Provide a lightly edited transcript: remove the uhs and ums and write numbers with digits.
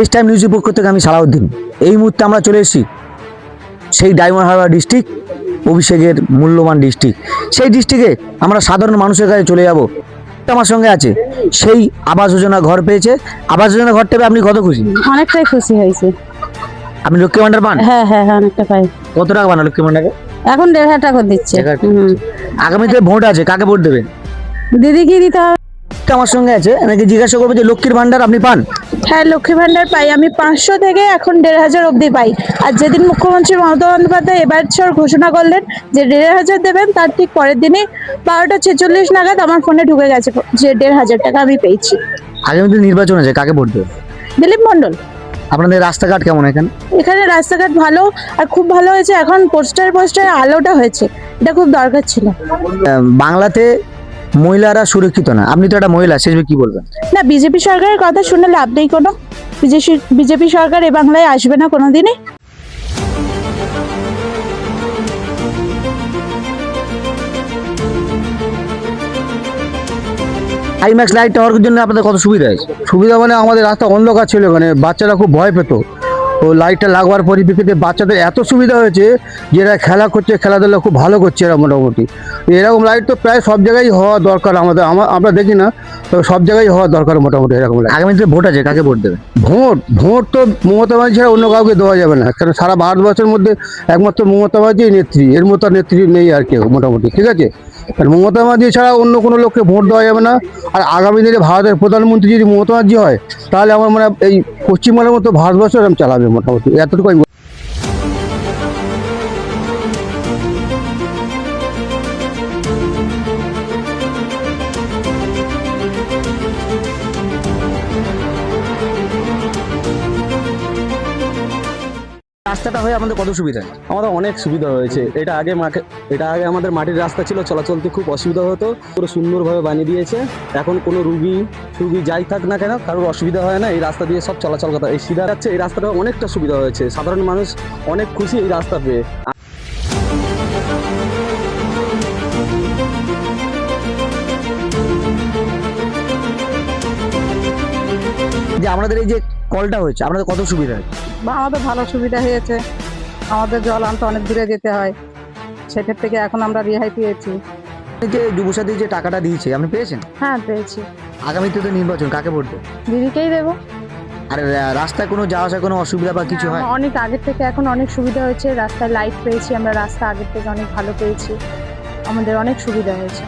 S time নিউজের পক্ষ থেকে আমি সালাউদ্দিন। এই মুহূর্তে আমরা চলে এসেছি সেই ডায়মন্ড হারবার ডিস্ট্রিক্ট, অভিষেকের মূল্যবান ডিস্ট্রিক্ট। সেই ডিস্ট্রিক্টে আমরা সাধারণ মানুষের কাছে চলে যাব। আমার সঙ্গে আছে সেই আবাস যোজনা ঘর পেয়েছে। আবাস যোজনা ঘরটা পেয়ে আপনি কত খুশি? অনেকটাই খুশি হয়েছে। আপনি লক্ষ্মী ভান্ডার পান? হ্যাঁ হ্যাঁ হ্যাঁ, অনেকটা পাই। কত টাকা পান লক্ষ্মী ভান্ডারে? এখন 1,500 টাকা দিচ্ছে। আগামীতে ভোট আছে, কাকে ভোট দেবেন? দিদিকে দিতে হবে। আমার সঙ্গে আছে, নাকি জিজ্ঞাসা করবো যে লক্ষ্মীর ভান্ডার আপনি পান? হ্যাঁ, লক্ষ্মী ভান্ডার পাই আমি 500 থেকে এখন 1,500 অবধি পাই। আর যেদিন মুখ্যমন্ত্রী মমতা বন্দ্যোপাধ্যায় এবার ঘোষণা করলেন যে 1,500 দেবেন, তার ঠিক পরের দিনই 12টা 46 নাগাদ আমার ফোনে ঢুকে গেছে যে 1,500 টাকা আমি পেয়েছি। আগামীতে নির্বাচন আছে, কাকে ভোট দেবেন? দিলীপ মণ্ডল। আপনাদের রাস্তাঘাট কেমন এখানে? এখানে রাস্তাঘাট ভালো, আর খুব ভালো হয়েছে। এখন পোস্টার আলোটা হয়েছে, এটা খুব দরকার ছিল। বাংলাতে মহিলারা সুরক্ষিত না, আপনি তো একটা মহিলা, শেষবে কি বলবেন? না, বিজেপি সরকারের কথা শুনে লাভ নেই কোনো। বিজেপি সরকার এ বাংলায় আসবে না কোনোদিনই। আইম্যাক্স লাইট হওয়ার জন্য আপনাদের কত সুবিধা হয়েছে? সুবিধা মানে আমাদের রাস্তা অন্ধকার ছিল, মানে বাচ্চারা খুব ভয় পেত। তো লাইটটা লাগবার পরিপ্রেক্ষিতে বাচ্চাদের এত সুবিধা হয়েছে যে এরা খেলা করছে, খেলাধুলা খুব ভালো করছে এরা মোটামুটি। এরকম লাইট তো প্রায় সব জায়গায় হওয়া দরকার, আমরা দেখি না, তো সব জায়গায় হওয়া দরকার মোটামুটি এরকম লাইট। আগামীতে ভোট আছে, কাকে ভোট দেবেন? ভোট তো মমতা ব্যানার্জি ছাড়া অন্য কাউকে দেওয়া যাবে না, কারণ সারা ভারতবর্ষের মধ্যে একমাত্র মমতা ব্যানার্জি নেত্রী, এর মতো নেত্রী নেই আর কেউ মোটামুটি, ঠিক আছে? আর মমতা ব্যানার্জি ছাড়া অন্য কোনো লোককে ভোট দেওয়া যাবে না। আর আগামী দিনে ভারতের প্রধানমন্ত্রী যদি মমতা ব্যানার্জি হয়, তাহলে আমার মনে হয় এই পশ্চিমবঙ্গের মতো ভারতবর্ষ এরকম চালাবে মোটামুটি, এতটুকু আমি রাস্তাটা হয়ে আমাদের কত সুবিধা? আমাদের অনেক সুবিধা হয়েছে। এটা আগে আমাদের মাটির রাস্তা ছিল, চলাচলতে খুব অসুবিধা হতো। পুরো সুন্দরভাবে বানিয়ে দিয়েছে। এখন কোনো রুগী যাই থাক না কেন, কারোর অসুবিধা হয় না। এই রাস্তা দিয়ে সব চলাচল করতে, এই সিধা যাচ্ছে। এই রাস্তাটা অনেকটা সুবিধা হয়েছে, সাধারণ মানুষ অনেক খুশি এই রাস্তা পেয়ে। যে আমাদের এই যে কলটা হয়েছে, আপনাদের কত সুবিধা হয়েছে? আমাদের ভালো সুবিধা হয়েছে। আমাদের জল আনতে অনেক দূরে যেতে হয়, সেটার থেকে এখন আমরা রেহাই পেয়েছি। এই যে যুবসাথী যে টাকাটা দিয়েছে, আপনি পেয়েছেন? হ্যাঁ, পেয়েছি। আগামীতে তো নির্বাচন, কাকে ভোট দেবেন? দিদিকেই দেবো। আর রাস্তায় কোনো যাওয়া আসা কোনো অসুবিধা বা কিছু হয়? অনেক আগের থেকে এখন অনেক সুবিধা হয়েছে। রাস্তায় লাইট পেয়েছি আমরা, রাস্তা আগের থেকে অনেক ভালো পেয়েছি, আমাদের অনেক সুবিধা হয়েছে।